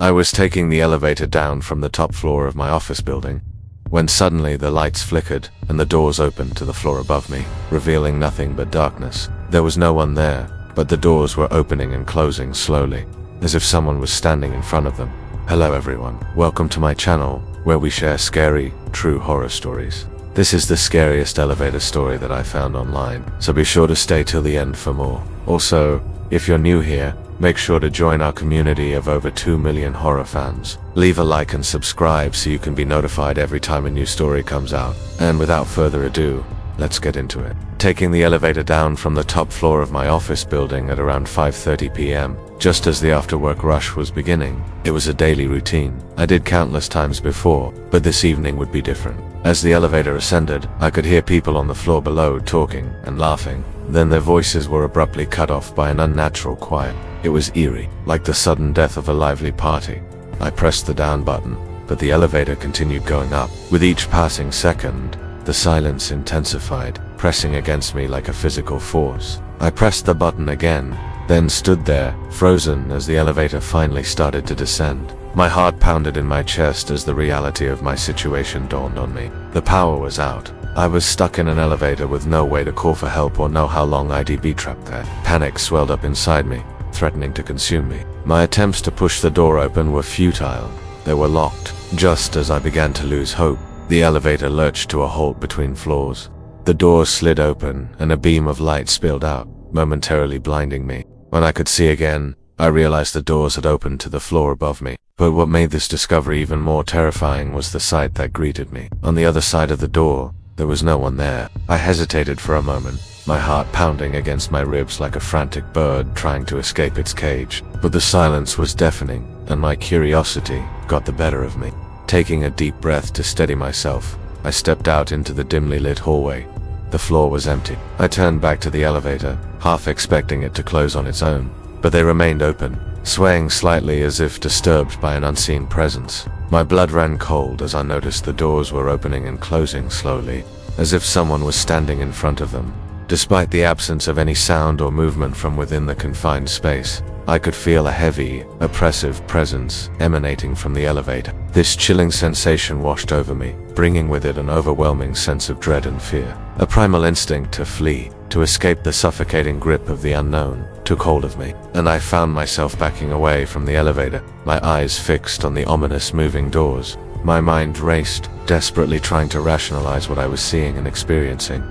I was taking the elevator down from the top floor of my office building, when suddenly the lights flickered and the doors opened to the floor above me, revealing nothing but darkness. There was no one there, but the doors were opening and closing slowly, as if someone was standing in front of them. Hello everyone, welcome to my channel, where we share scary, true horror stories. This is the scariest elevator story that I found online, so be sure to stay till the end for more. Also, if you're new here, make sure to join our community of over 2 million horror fans. Leave a like and subscribe so you can be notified every time a new story comes out. And without further ado, let's get into it. Taking the elevator down from the top floor of my office building at around 5:30 p.m., just as the after-work rush was beginning. It was a daily routine I did countless times before, but this evening would be different. As the elevator ascended, I could hear people on the floor below talking and laughing. Then their voices were abruptly cut off by an unnatural quiet. It was eerie, like the sudden death of a lively party. I pressed the down button, but the elevator continued going up. With each passing second, the silence intensified, pressing against me like a physical force. I pressed the button again, then stood there, frozen as the elevator finally started to descend. My heart pounded in my chest as the reality of my situation dawned on me. The power was out. I was stuck in an elevator with no way to call for help or know how long I'd be trapped there. Panic swelled up inside me, threatening to consume me. My attempts to push the door open were futile. They were locked. Just as I began to lose hope, the elevator lurched to a halt between floors. The door slid open and a beam of light spilled out, momentarily blinding me. When I could see again, I realized the doors had opened to the floor above me. But what made this discovery even more terrifying was the sight that greeted me. On the other side of the door, there was no one there. I hesitated for a moment, my heart pounding against my ribs like a frantic bird trying to escape its cage. But the silence was deafening, and my curiosity got the better of me. Taking a deep breath to steady myself, I stepped out into the dimly lit hallway. The floor was empty. I turned back to the elevator, half expecting it to close on its own, but they remained open, swaying slightly as if disturbed by an unseen presence. My blood ran cold as I noticed the doors were opening and closing slowly, as if someone was standing in front of them. Despite the absence of any sound or movement from within the confined space, I could feel a heavy, oppressive presence emanating from the elevator. This chilling sensation washed over me, bringing with it an overwhelming sense of dread and fear. A primal instinct to flee, to escape the suffocating grip of the unknown, took hold of me, and I found myself backing away from the elevator, my eyes fixed on the ominous moving doors. My mind raced, desperately trying to rationalize what I was seeing and experiencing.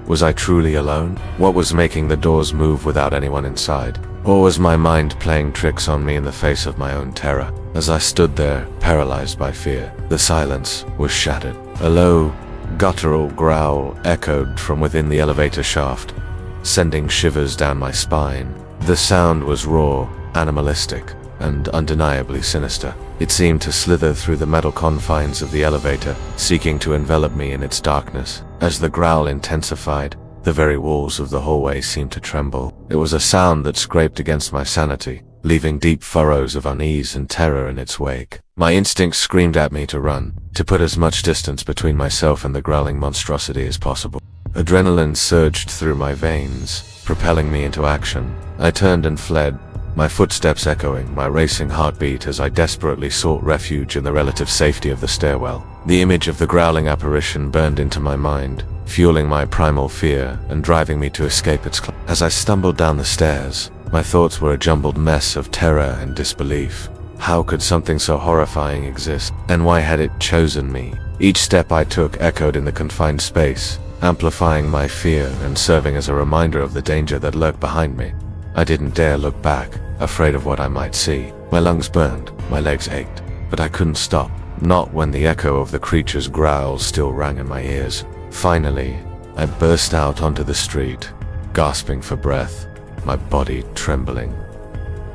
Was I truly alone? What was making the doors move without anyone inside? Or was my mind playing tricks on me in the face of my own terror? As I stood there, paralyzed by fear, the silence was shattered. A low, guttural growl echoed from within the elevator shaft, sending shivers down my spine. The sound was raw, animalistic, and undeniably sinister. It seemed to slither through the metal confines of the elevator, seeking to envelop me in its darkness. As the growl intensified, the very walls of the hallway seemed to tremble. It was a sound that scraped against my sanity, leaving deep furrows of unease and terror in its wake. My instincts screamed at me to run, to put as much distance between myself and the growling monstrosity as possible. Adrenaline surged through my veins, propelling me into action. I turned and fled, my footsteps echoing, my racing heartbeat as I desperately sought refuge in the relative safety of the stairwell. The image of the growling apparition burned into my mind, fueling my primal fear and driving me to escape its clutch. As I stumbled down the stairs, my thoughts were a jumbled mess of terror and disbelief. How could something so horrifying exist? And why had it chosen me? Each step I took echoed in the confined space, amplifying my fear and serving as a reminder of the danger that lurked behind me. I didn't dare look back, afraid of what I might see. My lungs burned, my legs ached, but I couldn't stop. Not when the echo of the creature's growls still rang in my ears. Finally, I burst out onto the street, gasping for breath, my body trembling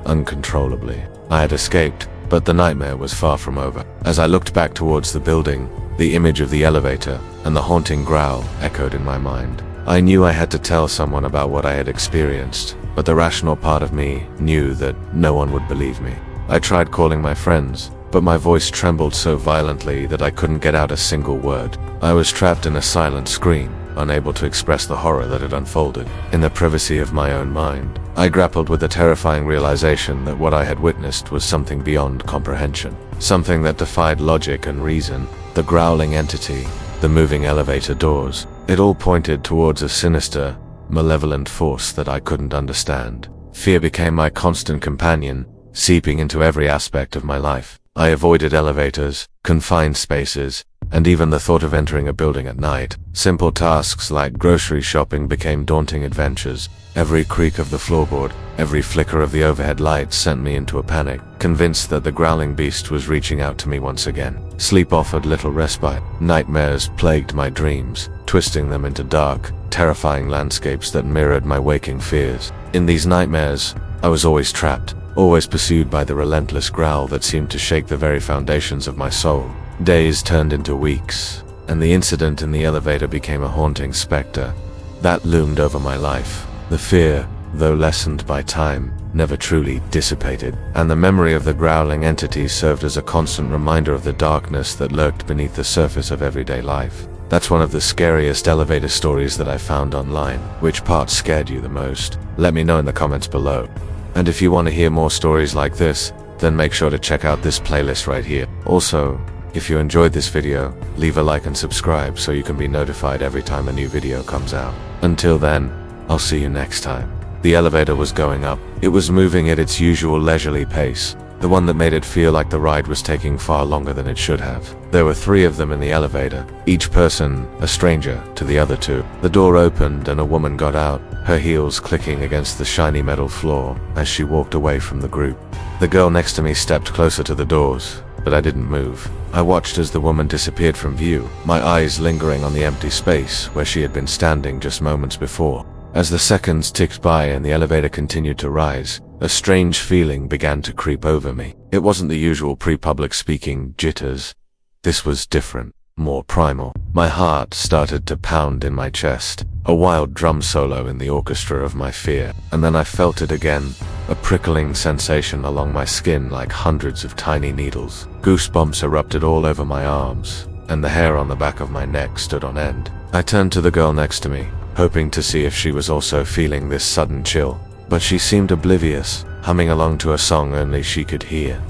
uncontrollably. I had escaped, but the nightmare was far from over. As I looked back towards the building, the image of the elevator and the haunting growl echoed in my mind. I knew I had to tell someone about what I had experienced, but the rational part of me knew that no one would believe me. I tried calling my friends, but my voice trembled so violently that I couldn't get out a single word. I was trapped in a silent scream, unable to express the horror that had unfolded. In the privacy of my own mind, I grappled with the terrifying realization that what I had witnessed was something beyond comprehension. Something that defied logic and reason. The growling entity, the moving elevator doors. It all pointed towards a sinister, malevolent force that I couldn't understand. Fear became my constant companion, seeping into every aspect of my life. I avoided elevators, confined spaces, and even the thought of entering a building at night. Simple tasks like grocery shopping became daunting adventures. Every creak of the floorboard, every flicker of the overhead lights sent me into a panic, convinced that the growling beast was reaching out to me once again. Sleep offered little respite. Nightmares plagued my dreams, twisting them into dark, terrifying landscapes that mirrored my waking fears. In these nightmares, I was always trapped, always pursued by the relentless growl that seemed to shake the very foundations of my soul. Days turned into weeks, and the incident in the elevator became a haunting specter that loomed over my life. The fear, though lessened by time, never truly dissipated, and the memory of the growling entity served as a constant reminder of the darkness that lurked beneath the surface of everyday life. That's one of the scariest elevator stories that I found online. Which part scared you the most? Let me know in the comments below. And if you want to hear more stories like this, then make sure to check out this playlist right here. Also, if you enjoyed this video, leave a like and subscribe so you can be notified every time a new video comes out. Until then, I'll see you next time. The elevator was going up. It was moving at its usual leisurely pace, the one that made it feel like the ride was taking far longer than it should have. There were 3 of them in the elevator, each person a stranger to the other 2. The door opened and a woman got out, her heels clicking against the shiny metal floor as she walked away from the group. The girl next to me stepped closer to the doors, but I didn't move. I watched as the woman disappeared from view, my eyes lingering on the empty space where she had been standing just moments before. As the seconds ticked by and the elevator continued to rise, a strange feeling began to creep over me. It wasn't the usual pre-public speaking jitters. This was different, more primal. My heart started to pound in my chest, a wild drum solo in the orchestra of my fear. And then I felt it again, a prickling sensation along my skin like hundreds of tiny needles. Goosebumps erupted all over my arms, and the hair on the back of my neck stood on end. I turned to the girl next to me, hoping to see if she was also feeling this sudden chill. But she seemed oblivious, humming along to a song only she could hear.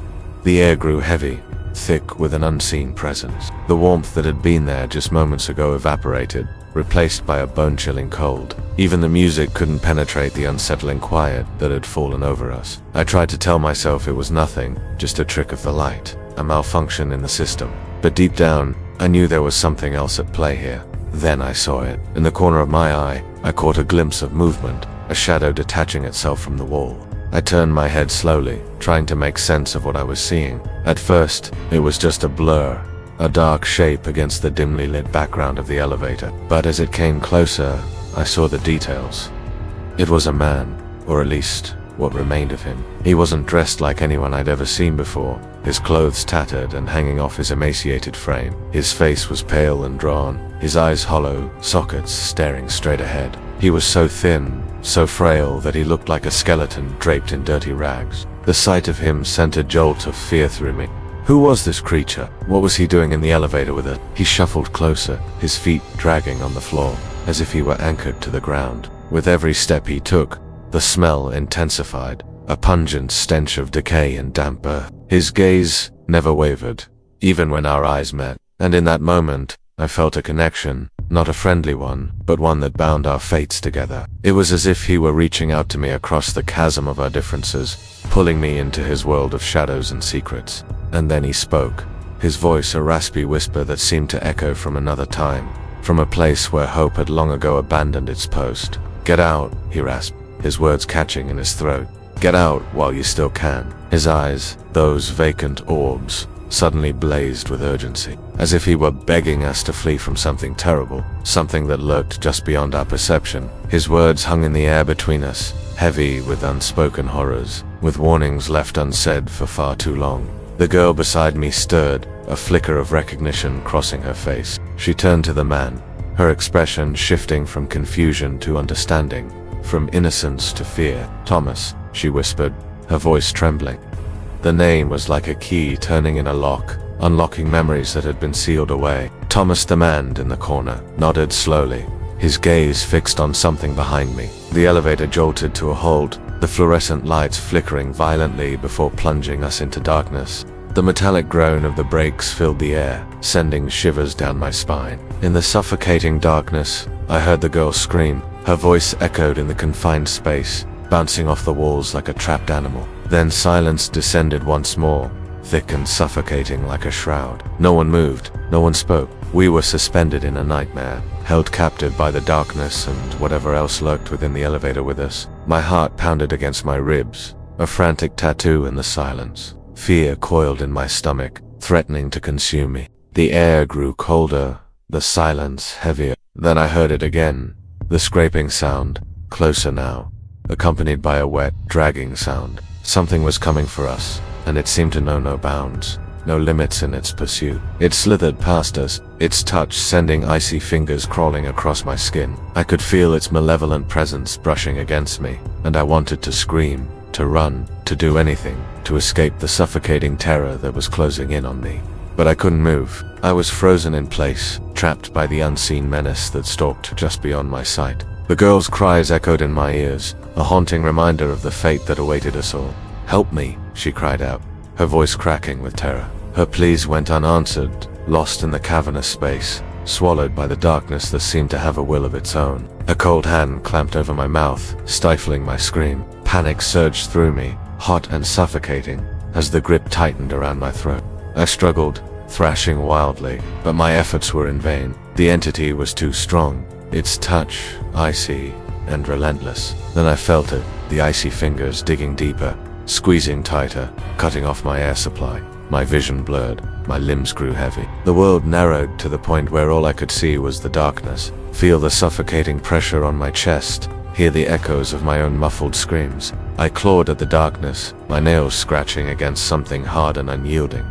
The air grew heavy, thick with an unseen presence. The warmth that had been there just moments ago evaporated, replaced by a bone-chilling cold. Even the music couldn't penetrate the unsettling quiet that had fallen over us. I tried to tell myself it was nothing, just a trick of the light, a malfunction in the system. But deep down, I knew there was something else at play here. Then I saw it. In the corner of my eye, I caught a glimpse of movement, a shadow detaching itself from the wall. I turned my head slowly, trying to make sense of what I was seeing. At first, it was just a blur, a dark shape against the dimly lit background of the elevator. But as it came closer, I saw the details. It was a man, or at least what remained of him. He wasn't dressed like anyone I'd ever seen before, his clothes tattered and hanging off his emaciated frame. His face was pale and drawn, his eyes hollow, sockets staring straight ahead. He was so thin, so frail that he looked like a skeleton draped in dirty rags. The sight of him sent a jolt of fear through me. Who was this creature? What was he doing in the elevator with it? He shuffled closer, his feet dragging on the floor, as if he were anchored to the ground. With every step he took, the smell intensified, a pungent stench of decay and damp earth. His gaze never wavered, even when our eyes met. And in that moment, I felt a connection, not a friendly one, but one that bound our fates together. It was as if he were reaching out to me across the chasm of our differences, pulling me into his world of shadows and secrets. And then he spoke, his voice a raspy whisper that seemed to echo from another time, from a place where hope had long ago abandoned its post. "Get out," he rasped, his words catching in his throat. "Get out while you still can." His eyes, those vacant orbs, suddenly blazed with urgency, as if he were begging us to flee from something terrible, something that lurked just beyond our perception. His words hung in the air between us, heavy with unspoken horrors, with warnings left unsaid for far too long. The girl beside me stirred, a flicker of recognition crossing her face. She turned to the man, her expression shifting from confusion to understanding, from innocence to fear. "Thomas," she whispered, her voice trembling. The name was like a key turning in a lock, unlocking memories that had been sealed away. Thomas, the man in the corner, nodded slowly, his gaze fixed on something behind me. The elevator jolted to a halt, the fluorescent lights flickering violently before plunging us into darkness. The metallic groan of the brakes filled the air, sending shivers down my spine. In the suffocating darkness, I heard the girl scream. Her voice echoed in the confined space, bouncing off the walls like a trapped animal. Then silence descended once more, thick and suffocating like a shroud. No one moved, no one spoke. We were suspended in a nightmare, held captive by the darkness and whatever else lurked within the elevator with us. My heart pounded against my ribs, a frantic tattoo in the silence. Fear coiled in my stomach, threatening to consume me. The air grew colder, the silence heavier. Then I heard it again, the scraping sound, closer now, accompanied by a wet, dragging sound. Something was coming for us, and it seemed to know no bounds, no limits in its pursuit. It slithered past us, its touch sending icy fingers crawling across my skin. I could feel its malevolent presence brushing against me, and I wanted to scream, to run, to do anything, to escape the suffocating terror that was closing in on me. But I couldn't move. I was frozen in place, trapped by the unseen menace that stalked just beyond my sight. The girl's cries echoed in my ears, a haunting reminder of the fate that awaited us all. "Help me," she cried out, her voice cracking with terror. Her pleas went unanswered, lost in the cavernous space, swallowed by the darkness that seemed to have a will of its own. A cold hand clamped over my mouth, stifling my scream. Panic surged through me, hot and suffocating, as the grip tightened around my throat. I struggled, thrashing wildly, but my efforts were in vain. The entity was too strong, its touch icy and relentless. Then I felt it, the icy fingers digging deeper, squeezing tighter, cutting off my air supply. My vision blurred, my limbs grew heavy. The world narrowed to the point where all I could see was the darkness, feel the suffocating pressure on my chest, hear the echoes of my own muffled screams. I clawed at the darkness, my nails scratching against something hard and unyielding.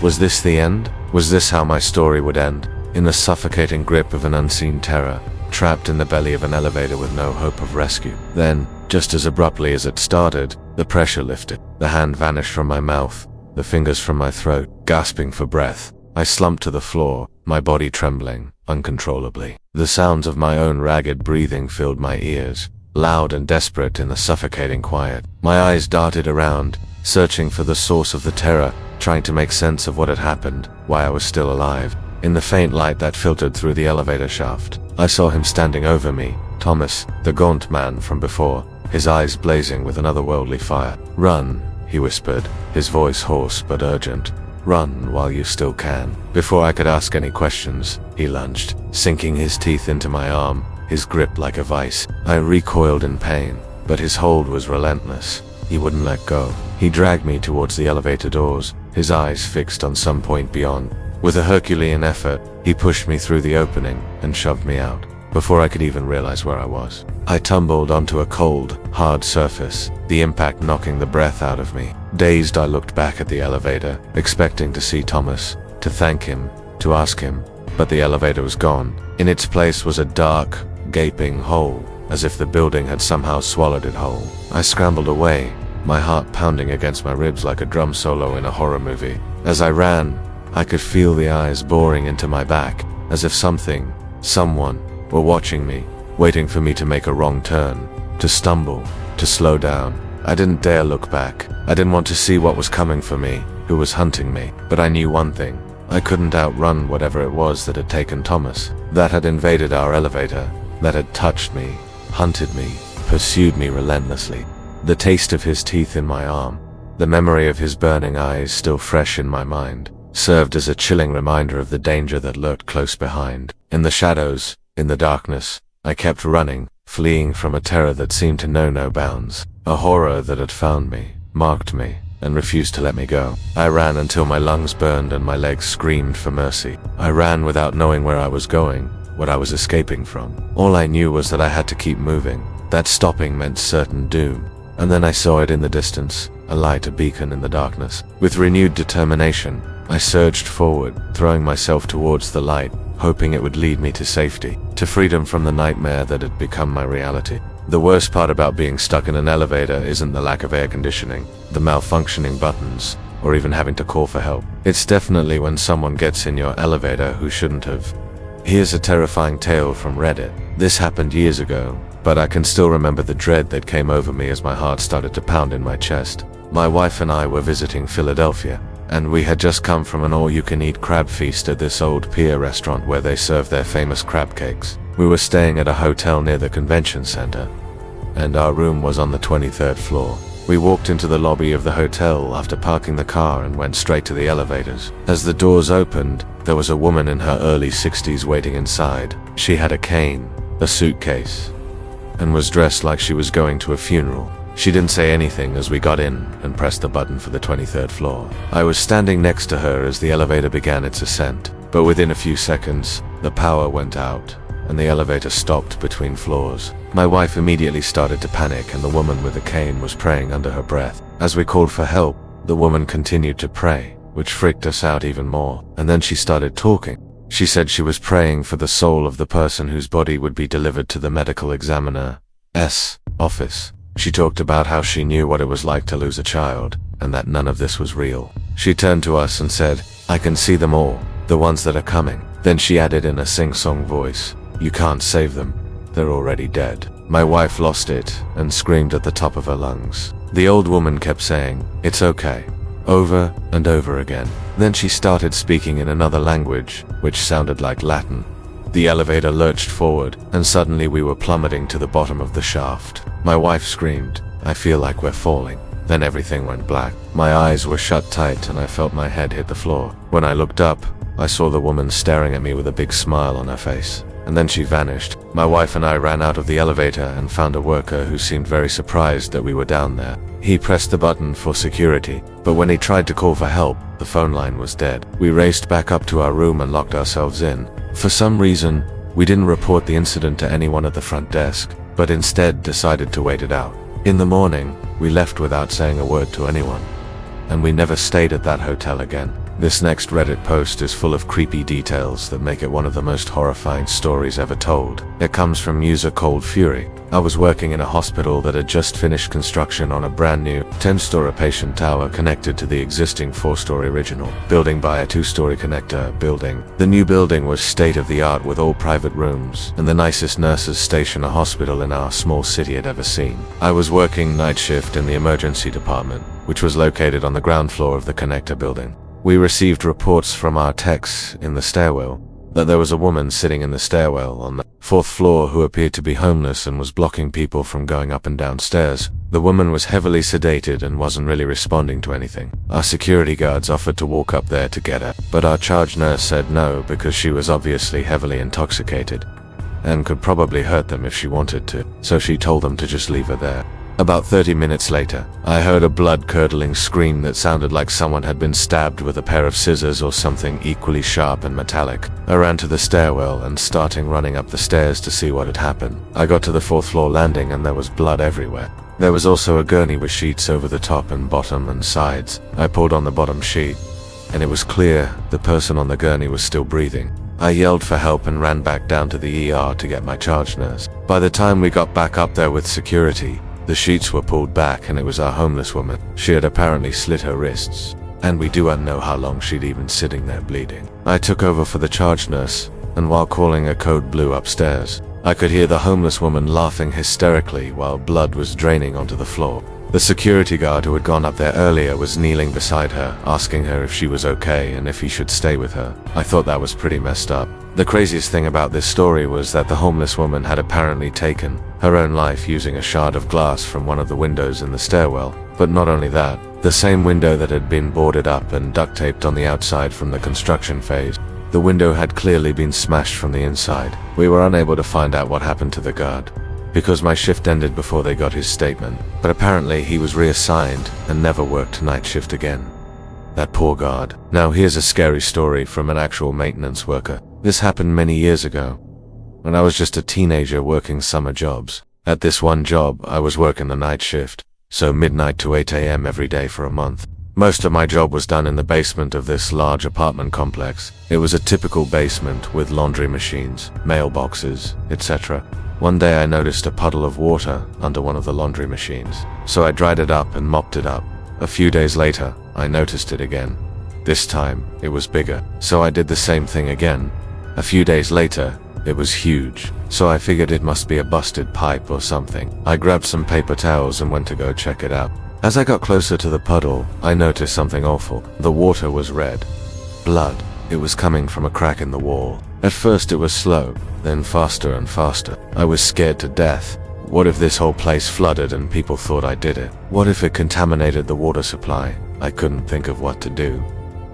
Was this the end? Was this how my story would end? In the suffocating grip of an unseen terror, trapped in the belly of an elevator with no hope of rescue. Then, just as abruptly as it started, the pressure lifted. The hand vanished from my mouth, the fingers from my throat, gasping for breath. I slumped to the floor, my body trembling uncontrollably. The sounds of my own ragged breathing filled my ears, loud and desperate in the suffocating quiet. My eyes darted around, searching for the source of the terror, trying to make sense of what had happened, why I was still alive. In the faint light that filtered through the elevator shaft, I saw him standing over me, Thomas, the gaunt man from before, his eyes blazing with an otherworldly fire. "Run," he whispered, his voice hoarse but urgent. "Run while you still can." Before I could ask any questions, he lunged, sinking his teeth into my arm, his grip like a vice. I recoiled in pain, but his hold was relentless. He wouldn't let go. He dragged me towards the elevator doors, his eyes fixed on some point beyond. With a Herculean effort, he pushed me through the opening and shoved me out, before I could even realize where I was. I tumbled onto a cold, hard surface, the impact knocking the breath out of me. Dazed, I looked back at the elevator, expecting to see Thomas, to thank him, to ask him, but the elevator was gone. In its place was a dark, gaping hole, as if the building had somehow swallowed it whole. I scrambled away, my heart pounding against my ribs like a drum solo in a horror movie. As I ran, I could feel the eyes boring into my back, as if something, someone, were watching me, waiting for me to make a wrong turn, to stumble, to slow down. I didn't dare look back. I didn't want to see what was coming for me, who was hunting me. But I knew one thing. I couldn't outrun whatever it was that had taken Thomas, that had invaded our elevator, that had touched me, hunted me, pursued me relentlessly. The taste of his teeth in my arm, the memory of his burning eyes still fresh in my mind, served as a chilling reminder of the danger that lurked close behind. In the shadows, in the darkness, I kept running, fleeing from a terror that seemed to know no bounds, a horror that had found me, marked me, and refused to let me go. I ran until my lungs burned and my legs screamed for mercy. I ran without knowing where I was going, what I was escaping from. All I knew was that I had to keep moving, that stopping meant certain doom. And then I saw it in the distance, a light, a beacon in the darkness. With renewed determination, I surged forward, throwing myself towards the light, hoping it would lead me to safety, to freedom from the nightmare that had become my reality. The worst part about being stuck in an elevator isn't the lack of air conditioning, the malfunctioning buttons, or even having to call for help. It's definitely when someone gets in your elevator who shouldn't have. Here's a terrifying tale from Reddit. This happened years ago, but I can still remember the dread that came over me as my heart started to pound in my chest. My wife and I were visiting Philadelphia, and we had just come from an all-you-can-eat crab feast at this old pier restaurant where they serve their famous crab cakes. We were staying at a hotel near the convention center, and our room was on the 23rd floor. We walked into the lobby of the hotel after parking the car and went straight to the elevators. As the doors opened, there was a woman in her early 60s waiting inside. She had a cane, a suitcase, and was dressed like she was going to a funeral. She didn't say anything as we got in and pressed the button for the 23rd floor. I was standing next to her as the elevator began its ascent, but within a few seconds, the power went out and the elevator stopped between floors. My wife immediately started to panic, and the woman with the cane was praying under her breath. As we called for help, the woman continued to pray, which freaked us out even more. And then she started talking. She said she was praying for the soul of the person whose body would be delivered to the medical examiner's office. She talked about how she knew what it was like to lose a child, and that none of this was real. She turned to us and said, "I can see them all, the ones that are coming." Then she added in a sing-song voice, "You can't save them. They're already dead." My wife lost it and screamed at the top of her lungs. The old woman kept saying, "It's okay," over and over again. Then she started speaking in another language, which sounded like Latin. The elevator lurched forward, and suddenly we were plummeting to the bottom of the shaft. My wife screamed, "I feel like we're falling." Then everything went black. My eyes were shut tight and I felt my head hit the floor. When I looked up, I saw the woman staring at me with a big smile on her face. And then she vanished. My wife and I ran out of the elevator and found a worker who seemed very surprised that we were down there. He pressed the button for security, but when he tried to call for help, the phone line was dead. We raced back up to our room and locked ourselves in. For some reason, we didn't report the incident to anyone at the front desk, but instead decided to wait it out. In the morning, we left without saying a word to anyone, and we never stayed at that hotel again. This next Reddit post is full of creepy details that make it one of the most horrifying stories ever told. It comes from user 𝗥𝗲𝗀𝗀. I was working in a hospital that had just finished construction on a brand new 10-story patient tower connected to the existing 4-story original building by a 2-story connector building. The new building was state-of-the-art with all private rooms and the nicest nurses station a hospital in our small city had ever seen. I was working night shift in the emergency department, which was located on the ground floor of the connector building. We received reports from our techs in the stairwell that there was a woman sitting in the stairwell on the 4th floor who appeared to be homeless and was blocking people from going up and down stairs. The woman was heavily sedated and wasn't really responding to anything. Our security guards offered to walk up there to get her, but our charge nurse said no because she was obviously heavily intoxicated and could probably hurt them if she wanted to, so she told them to just leave her there. About 30 minutes later, I heard a blood-curdling scream that sounded like someone had been stabbed with a pair of scissors or something equally sharp and metallic. I ran to the stairwell and started running up the stairs to see what had happened. I got to the 4th floor landing and there was blood everywhere. There was also a gurney with sheets over the top and bottom and sides. I pulled on the bottom sheet, and it was clear the person on the gurney was still breathing. I yelled for help and ran back down to the ER to get my charge nurse. By the time we got back up there with security, the sheets were pulled back and it was our homeless woman. She had apparently slit her wrists, and we don't know how long she'd been sitting there bleeding. I took over for the charge nurse, and while calling a code blue upstairs, I could hear the homeless woman laughing hysterically while blood was draining onto the floor. The security guard who had gone up there earlier was kneeling beside her, asking her if she was okay and if he should stay with her. I thought that was pretty messed up. The craziest thing about this story was that the homeless woman had apparently taken her own life using a shard of glass from one of the windows in the stairwell. But not only that, the same window that had been boarded up and duct taped on the outside from the construction phase, the window had clearly been smashed from the inside. We were unable to find out what happened to the guard, because my shift ended before they got his statement, but apparently he was reassigned and never worked night shift again. That poor guard. Now here's a scary story from an actual maintenance worker. This happened many years ago, when I was just a teenager working summer jobs. At this one job, I was working the night shift, so midnight to 8 a.m. every day for a month. Most of my job was done in the basement of this large apartment complex. It was a typical basement with laundry machines, mailboxes, etc. One day I noticed a puddle of water under one of the laundry machines, so I dried it up and mopped it up. A few days later, I noticed it again. This time, it was bigger, so I did the same thing again. A few days later, It was huge, so I figured it must be a busted pipe or something. I grabbed some paper towels and went to go check it out. As I got closer to the puddle, I noticed something awful. The water was red. Blood. It was coming from a crack in the wall. At first it was slow, then faster and faster. I was scared to death. What if this whole place flooded and people thought I did it? What if it contaminated the water supply? I couldn't think of what to do.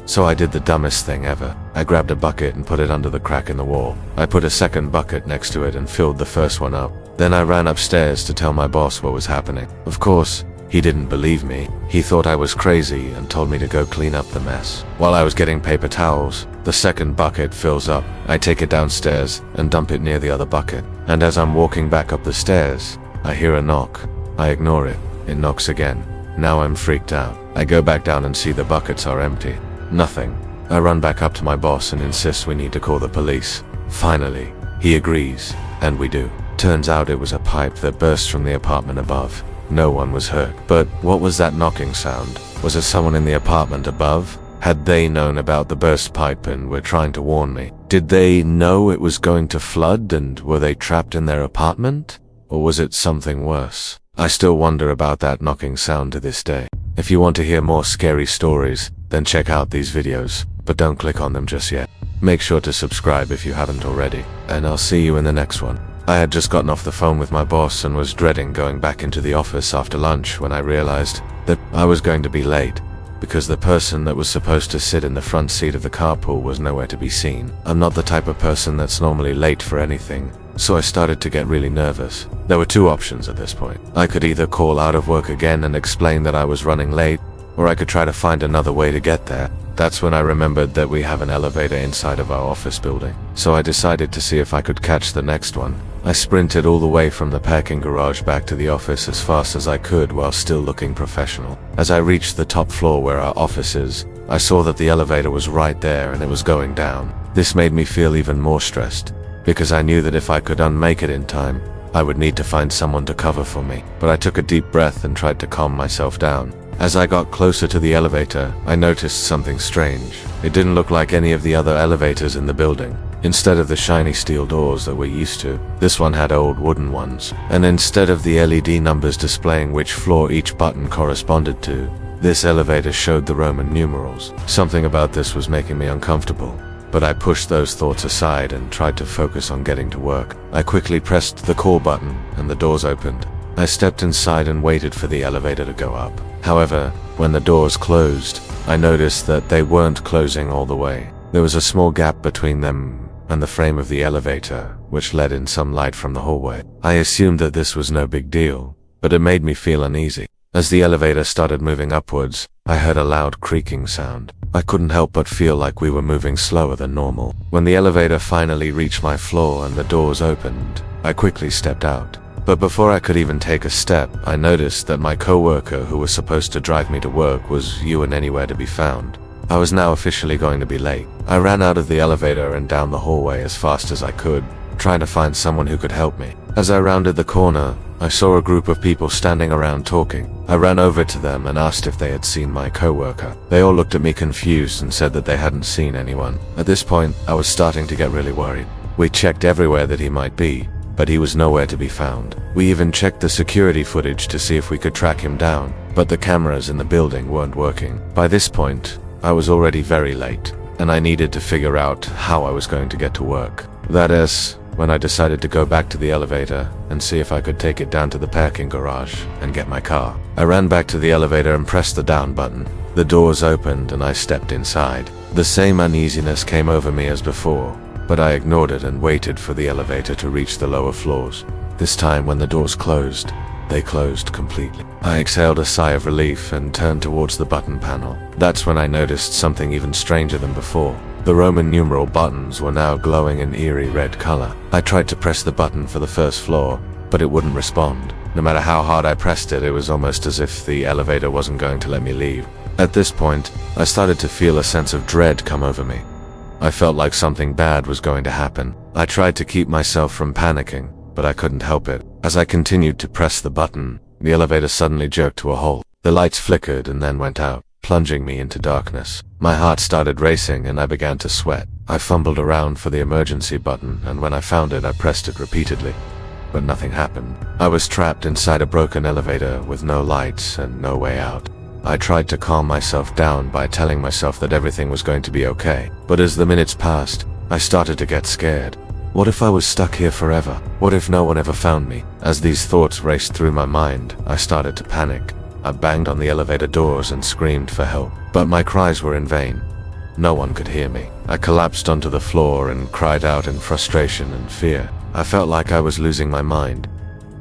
So I did the dumbest thing ever. I grabbed a bucket and put it under the crack in the wall. I put a second bucket next to it and filled the first one up. Then I ran upstairs to tell my boss what was happening. Of course, he didn't believe me. He thought I was crazy and told me to go clean up the mess. While I was getting paper towels, the second bucket fills up. I take it downstairs and dump it near the other bucket. And as I'm walking back up the stairs, I hear a knock. I ignore it. It knocks again. Now I'm freaked out. I go back down and see the buckets are empty. Nothing. I run back up to my boss and insist we need to call the police. Finally, he agrees, and we do. Turns out it was a pipe that burst from the apartment above. No one was hurt. But what was that knocking sound? Was it someone in the apartment above? Had they known about the burst pipe and were trying to warn me? Did they know it was going to flood and were they trapped in their apartment? Or was it something worse? I still wonder about that knocking sound to this day. If you want to hear more scary stories, then check out these videos, but don't click on them just yet. Make sure to subscribe if you haven't already, and I'll see you in the next one. I had just gotten off the phone with my boss and was dreading going back into the office after lunch when I realized that I was going to be late, because the person that was supposed to sit in the front seat of the carpool was nowhere to be seen. I'm not the type of person that's normally late for anything, so I started to get really nervous. There were two options at this point. I could either call out of work again and explain that I was running late, or I could try to find another way to get there. That's when I remembered that we have an elevator inside of our office building, so I decided to see if I could catch the next one. I sprinted all the way from the parking garage back to the office as fast as I could while still looking professional. As I reached the top floor where our office is, I saw that the elevator was right there and it was going down. This made me feel even more stressed, because I knew that if I could unmake it in time, I would need to find someone to cover for me. But I took a deep breath and tried to calm myself down. As I got closer to the elevator, I noticed something strange. It didn't look like any of the other elevators in the building. Instead of the shiny steel doors that we're used to, this one had old wooden ones. And instead of the LED numbers displaying which floor each button corresponded to, this elevator showed the Roman numerals. Something about this was making me uncomfortable, but I pushed those thoughts aside and tried to focus on getting to work. I quickly pressed the call button and the doors opened. I stepped inside and waited for the elevator to go up. However, when the doors closed, I noticed that they weren't closing all the way. There was a small gap between them and the frame of the elevator, which let in some light from the hallway. I assumed that this was no big deal, but it made me feel uneasy. As the elevator started moving upwards, I heard a loud creaking sound. I couldn't help but feel like we were moving slower than normal. When the elevator finally reached my floor and the doors opened, I quickly stepped out. But before I could even take a step, I noticed that my coworker who was supposed to drive me to work was anywhere to be found. I was now officially going to be late. I ran out of the elevator and down the hallway as fast as I could, trying to find someone who could help me. As I rounded the corner, I saw a group of people standing around talking. I ran over to them and asked if they had seen my coworker. They all looked at me confused and said that they hadn't seen anyone. At this point, I was starting to get really worried. We checked everywhere that he might be, but he was nowhere to be found. We even checked the security footage to see if we could track him down, but the cameras in the building weren't working. By this point, I was already very late, and I needed to figure out how I was going to get to work. That is, when I decided to go back to the elevator and see if I could take it down to the parking garage and get my car. I ran back to the elevator and pressed the down button. The doors opened and I stepped inside. The same uneasiness came over me as before, but I ignored it and waited for the elevator to reach the lower floors. This time when the doors closed, they closed completely. I exhaled a sigh of relief and turned towards the button panel. That's when I noticed something even stranger than before. The Roman numeral buttons were now glowing an eerie red color. I tried to press the button for the first floor, but it wouldn't respond. No matter how hard I pressed it, it was almost as if the elevator wasn't going to let me leave. At this point, I started to feel a sense of dread come over me. I felt like something bad was going to happen. I tried to keep myself from panicking, but I couldn't help it. As I continued to press the button, the elevator suddenly jerked to a halt. The lights flickered and then went out, plunging me into darkness. My heart started racing and I began to sweat. I fumbled around for the emergency button, and when I found it, I pressed it repeatedly. But nothing happened. I was trapped inside a broken elevator with no lights and no way out. I tried to calm myself down by telling myself that everything was going to be okay. But as the minutes passed, I started to get scared. What if I was stuck here forever? What if no one ever found me? As these thoughts raced through my mind, I started to panic. I banged on the elevator doors and screamed for help. But my cries were in vain. No one could hear me. I collapsed onto the floor and cried out in frustration and fear. I felt like I was losing my mind.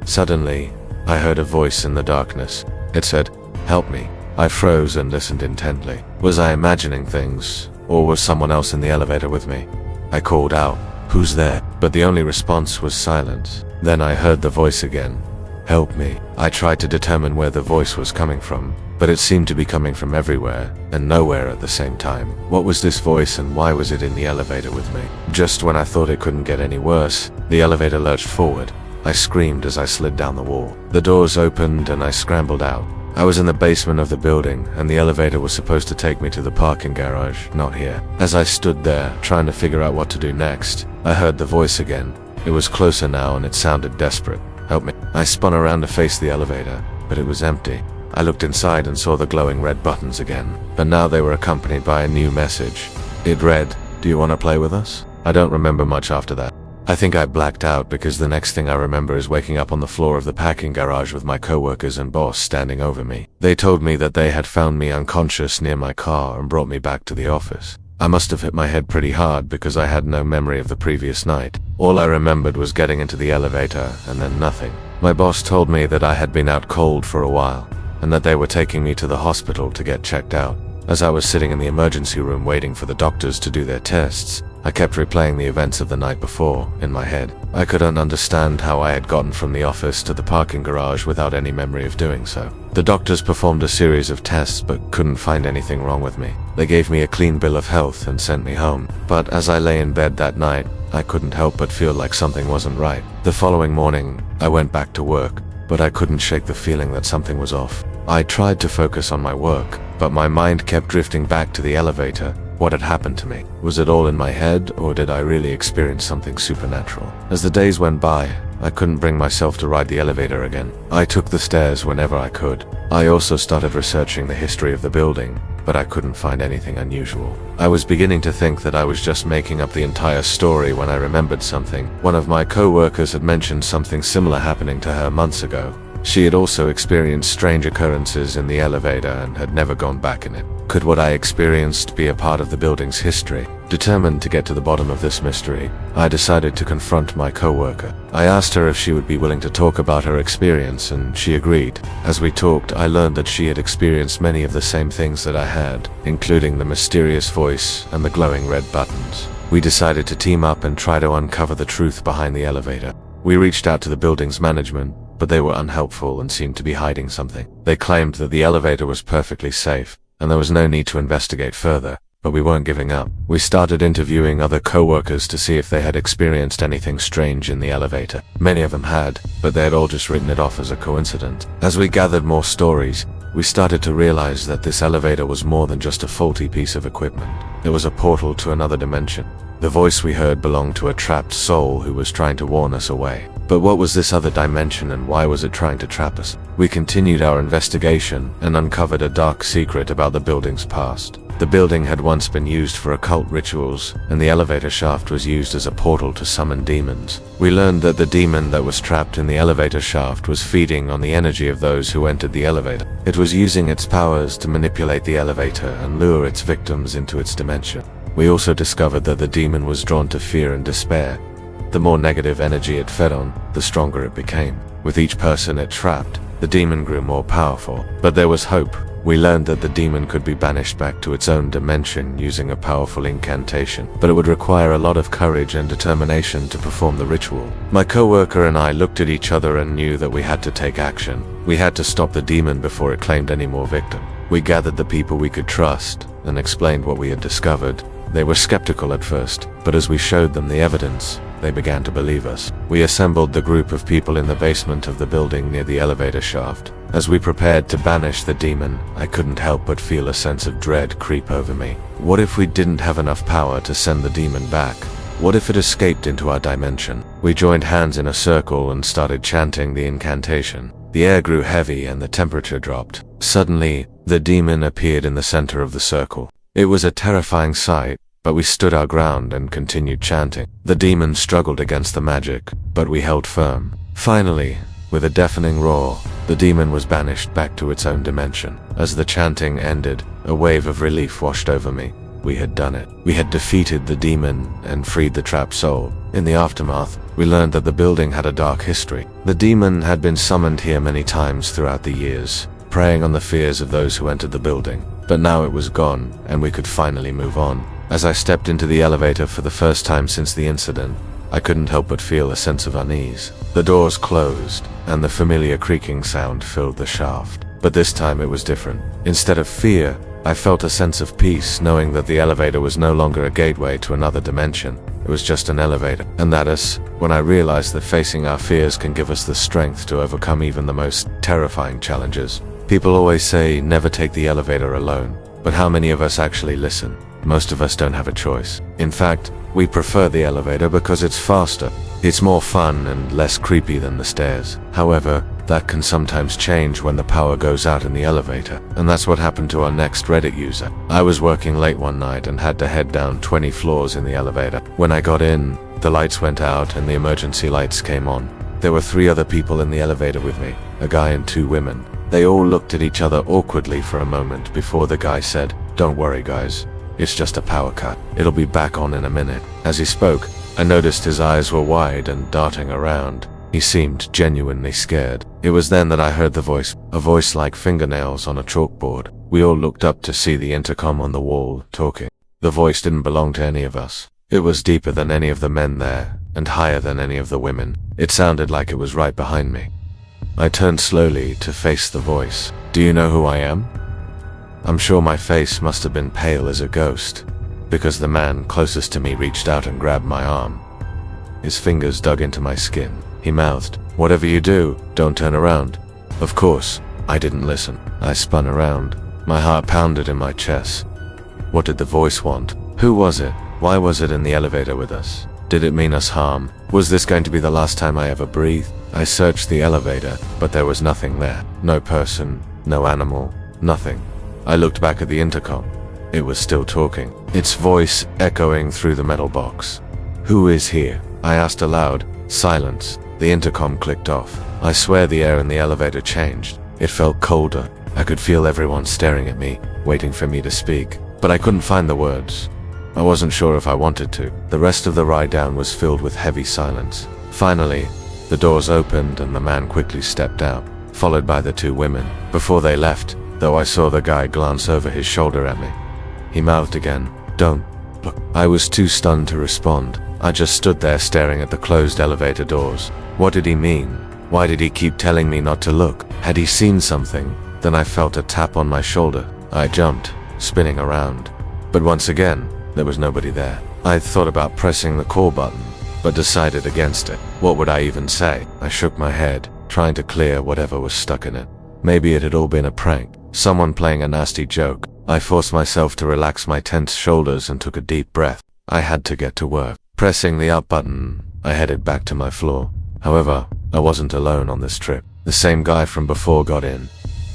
Suddenly, I heard a voice in the darkness. It said, "Help me." I froze and listened intently. Was I imagining things, or was someone else in the elevator with me? I called out, "Who's there?" But the only response was silence. Then I heard the voice again. "Help me." I tried to determine where the voice was coming from, but it seemed to be coming from everywhere and nowhere at the same time. What was this voice, and why was it in the elevator with me? Just when I thought it couldn't get any worse, the elevator lurched forward. I screamed as I slid down the wall. The doors opened and I scrambled out. I was in the basement of the building, and the elevator was supposed to take me to the parking garage, not here. As I stood there, trying to figure out what to do next, I heard the voice again. It was closer now and it sounded desperate. "Help me." I spun around to face the elevator, but it was empty. I looked inside and saw the glowing red buttons again, but now they were accompanied by a new message. It read, "Do you want to play with us?" I don't remember much after that. I think I blacked out because the next thing I remember is waking up on the floor of the parking garage with my coworkers and boss standing over me. They told me that they had found me unconscious near my car and brought me back to the office. I must have hit my head pretty hard because I had no memory of the previous night. All I remembered was getting into the elevator and then nothing. My boss told me that I had been out cold for a while and that they were taking me to the hospital to get checked out. As I was sitting in the emergency room waiting for the doctors to do their tests, I kept replaying the events of the night before in my head. I couldn't understand how I had gotten from the office to the parking garage without any memory of doing so. The doctors performed a series of tests but couldn't find anything wrong with me. They gave me a clean bill of health and sent me home. But as I lay in bed that night, I couldn't help but feel like something wasn't right. The following morning, I went back to work, but I couldn't shake the feeling that something was off. I tried to focus on my work, but my mind kept drifting back to the elevator. What had happened to me? Was it all in my head, or did I really experience something supernatural? As the days went by, I couldn't bring myself to ride the elevator again. I took the stairs whenever I could. I also started researching the history of the building, but I couldn't find anything unusual. I was beginning to think that I was just making up the entire story when I remembered something. One of my co-workers had mentioned something similar happening to her months ago. She had also experienced strange occurrences in the elevator and had never gone back in it. Could what I experienced be a part of the building's history? Determined to get to the bottom of this mystery, I decided to confront my coworker. I asked her if she would be willing to talk about her experience, and she agreed. As we talked, I learned that she had experienced many of the same things that I had, including the mysterious voice and the glowing red buttons. We decided to team up and try to uncover the truth behind the elevator. We reached out to the building's management, but they were unhelpful and seemed to be hiding something. They claimed that the elevator was perfectly safe, and there was no need to investigate further, but we weren't giving up. We started interviewing other co-workers to see if they had experienced anything strange in the elevator. Many of them had, but they had all just written it off as a coincidence. As we gathered more stories, we started to realize that this elevator was more than just a faulty piece of equipment. It was a portal to another dimension. The voice we heard belonged to a trapped soul who was trying to warn us away. But what was this other dimension, and why was it trying to trap us? We continued our investigation and uncovered a dark secret about the building's past. The building had once been used for occult rituals, and the elevator shaft was used as a portal to summon demons. We learned that the demon that was trapped in the elevator shaft was feeding on the energy of those who entered the elevator. It was using its powers to manipulate the elevator and lure its victims into its dimension. We also discovered that the demon was drawn to fear and despair. The more negative energy it fed on, the stronger it became. With each person it trapped, the demon grew more powerful. But there was hope. We learned that the demon could be banished back to its own dimension using a powerful incantation, but it would require a lot of courage and determination to perform the ritual. My coworker and I looked at each other and knew that we had to take action. We had to stop the demon before it claimed any more victims. We gathered the people we could trust and explained what we had discovered. They were skeptical at first, but as we showed them the evidence, they began to believe us. We assembled the group of people in the basement of the building near the elevator shaft As we prepared to banish the demon, I couldn't help but feel a sense of dread creep over me. What if we didn't have enough power to send the demon back? What if it escaped into our dimension? We joined hands in a circle and started chanting the incantation. The air grew heavy and the temperature dropped. Suddenly, the demon appeared in the center of the circle. It was a terrifying sight, but we stood our ground and continued chanting. The demon struggled against the magic, but we held firm. Finally, with a deafening roar, the demon was banished back to its own dimension. As the chanting ended, a wave of relief washed over me. We had done it. We had defeated the demon and freed the trapped soul. In the aftermath, we learned that the building had a dark history. The demon had been summoned here many times throughout the years, preying on the fears of those who entered the building. But now it was gone, and we could finally move on. As I stepped into the elevator for the first time since the incident, I couldn't help but feel a sense of unease. The doors closed, and the familiar creaking sound filled the shaft. But this time it was different. Instead of fear, I felt a sense of peace, knowing that the elevator was no longer a gateway to another dimension. It was just an elevator. And that is when I realized that facing our fears can give us the strength to overcome even the most terrifying challenges. People always say, never take the elevator alone. But how many of us actually listen? Most of us don't have a choice. In fact, we prefer the elevator because it's faster. It's more fun and less creepy than the stairs. However, that can sometimes change when the power goes out in the elevator, and that's what happened to our next Reddit user. I was working late one night and had to head down 20 floors in the elevator. When I got in, the lights went out and the emergency lights came on. There were 3 other people in the elevator with me, a guy and 2 women. They all looked at each other awkwardly for a moment before the guy said, "Don't worry guys, it's just a power cut. It'll be back on in a minute." As he spoke, I noticed his eyes were wide and darting around. He seemed genuinely scared. It was then that I heard the voice, a voice like fingernails on a chalkboard. We all looked up to see the intercom on the wall, talking. The voice didn't belong to any of us. It was deeper than any of the men there, and higher than any of the women. It sounded like it was right behind me. I turned slowly to face the voice. "Do you know who I am?" I'm sure my face must have been pale as a ghost, because the man closest to me reached out and grabbed my arm. His fingers dug into my skin. He mouthed, "Whatever you do, don't turn around." Of course, I didn't listen. I spun around. My heart pounded in my chest. What did the voice want? Who was it? Why was it in the elevator with us? Did it mean us harm? Was this going to be the last time I ever breathed? I searched the elevator, but there was nothing there. No person, no animal, nothing. I looked back at the intercom. It was still talking, its voice echoing through the metal box. "Who is here?" I asked aloud. Silence. The intercom clicked off. I swear the air in the elevator changed. It felt colder. I could feel everyone staring at me, waiting for me to speak. But I couldn't find the words. I wasn't sure if I wanted to. The rest of the ride down was filled with heavy silence. Finally, the doors opened and the man quickly stepped out, followed by the 2 women. Before they left, though, I saw the guy glance over his shoulder at me. He mouthed again, "Don't look." I was too stunned to respond. I just stood there staring at the closed elevator doors. What did he mean? Why did he keep telling me not to look? Had he seen something? Then I felt a tap on my shoulder. I jumped, spinning around. But once again, there was nobody there. I thought about pressing the call button, but decided against it. What would I even say? I shook my head, trying to clear whatever was stuck in it. Maybe it had all been a prank, someone playing a nasty joke. I forced myself to relax my tense shoulders and took a deep breath. I had to get to work. Pressing the up button, I headed back to my floor. However, I wasn't alone on this trip. The same guy from before got in,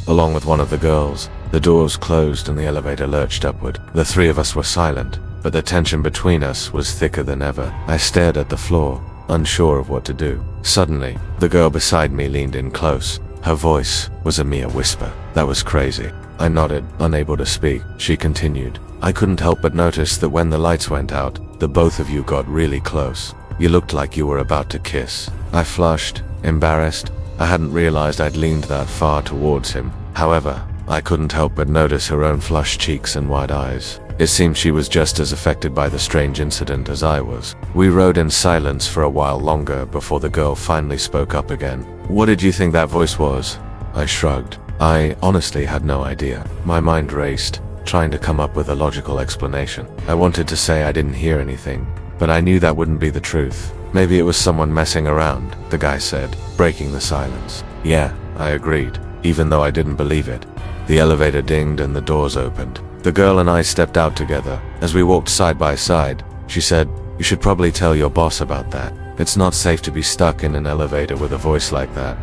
along with one of the girls. The doors closed and the elevator lurched upward. The 3 of us were silent, but the tension between us was thicker than ever. I stared at the floor, unsure of what to do. Suddenly, the girl beside me leaned in close. Her voice was a mere whisper. That was crazy. I nodded, unable to speak. She continued, "I couldn't help but notice that when the lights went out, the both of you got really close. You looked like you were about to kiss." I flushed, embarrassed. I hadn't realized I'd leaned that far towards him. However, I couldn't help but notice her own flushed cheeks and wide eyes. It seemed she was just as affected by the strange incident as I was. We rode in silence for a while longer before the girl finally spoke up again. "What did you think that voice was?" I shrugged. I honestly had no idea. My mind raced, trying to come up with a logical explanation. I wanted to say I didn't hear anything, but I knew that wouldn't be the truth. "Maybe it was someone messing around," the guy said, breaking the silence. "Yeah," I agreed. even though I didn't believe it. The elevator dinged and the doors opened. The girl and I stepped out together. As we walked side by side, she said, "You should probably tell your boss about that. It's not safe to be stuck in an elevator with a voice like that."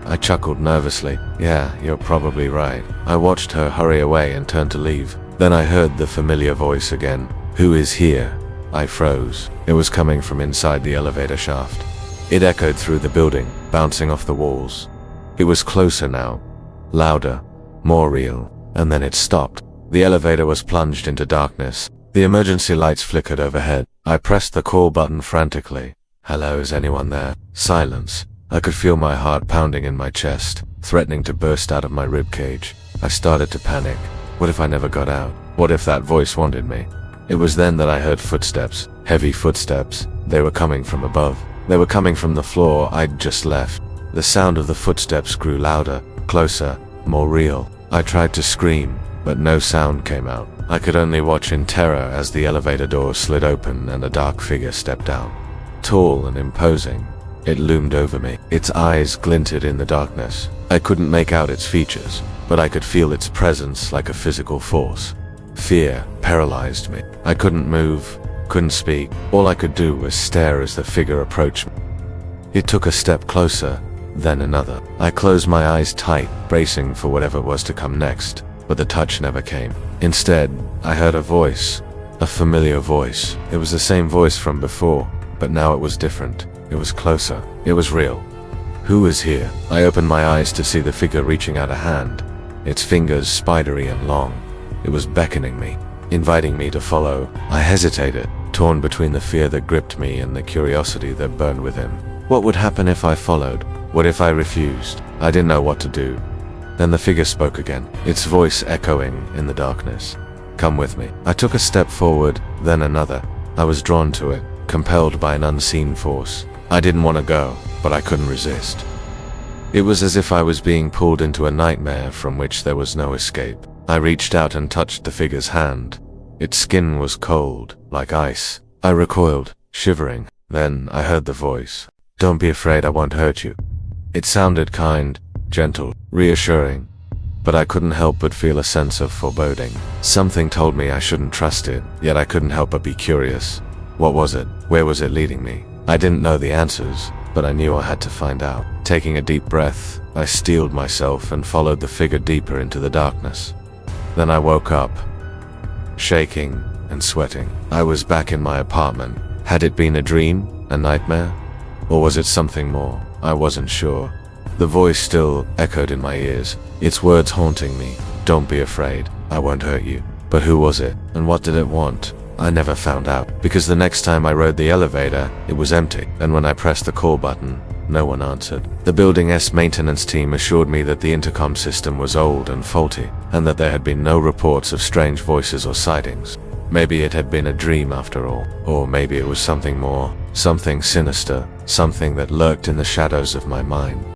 I chuckled nervously. "Yeah, you're probably right." I watched her hurry away and turn to leave. Then I heard the familiar voice again. "Who is here?" I froze. It was coming from inside the elevator shaft. It echoed through the building, bouncing off the walls. It was closer now, louder, more real, and then it stopped. The elevator was plunged into darkness. The emergency lights flickered overhead. I pressed the call button frantically. "Hello, is anyone there?" Silence. I could feel my heart pounding in my chest, threatening to burst out of my ribcage. I started to panic. What if I never got out? What if that voice wanted me? It was then that I heard footsteps, heavy footsteps. They were coming from above. They were coming from the floor I'd just left. The sound of the footsteps grew louder, closer, more real. I tried to scream, but no sound came out. I could only watch in terror as the elevator door slid open and a dark figure stepped out. Tall and imposing, it loomed over me. Its eyes glinted in the darkness. I couldn't make out its features, but I could feel its presence like a physical force. Fear paralyzed me. I couldn't move, couldn't speak. All I could do was stare as the figure approached me. It took a step closer, then another. I closed my eyes tight, bracing for whatever was to come next, but the touch never came. Instead, I heard a voice, a familiar voice. It was the same voice from before, but now it was different. It was closer. It was real. "Who is here?" I opened my eyes to see the figure reaching out a hand, its fingers spidery and long. It was beckoning me, inviting me to follow. I hesitated, torn between the fear that gripped me and the curiosity that burned within. What would happen if I followed? What if I refused? I didn't know what to do. Then the figure spoke again, its voice echoing in the darkness. "Come with me." I took a step forward, then another. I was drawn to it, compelled by an unseen force. I didn't want to go, but I couldn't resist. It was as if I was being pulled into a nightmare from which there was no escape. I reached out and touched the figure's hand. Its skin was cold, like ice. I recoiled, shivering. Then I heard the voice. "Don't be afraid, I won't hurt you." It sounded kind, gentle, reassuring, but I couldn't help but feel a sense of foreboding. Something told me I shouldn't trust it, yet I couldn't help but be curious. What was it? Where was it leading me? I didn't know the answers, but I knew I had to find out. Taking a deep breath, I steeled myself and followed the figure deeper into the darkness. Then I woke up, shaking and sweating. I was back in my apartment. Had it been a dream, a nightmare? Or was it something more? I wasn't sure. The voice still echoed in my ears, its words haunting me. "Don't be afraid, I won't hurt you." But who was it, and what did it want? I never found out, because the next time I rode the elevator, it was empty, and when I pressed the call button, no one answered. The building's maintenance team assured me that the intercom system was old and faulty, and that there had been no reports of strange voices or sightings. Maybe it had been a dream after all, or maybe it was something more, something sinister, something that lurked in the shadows of my mind.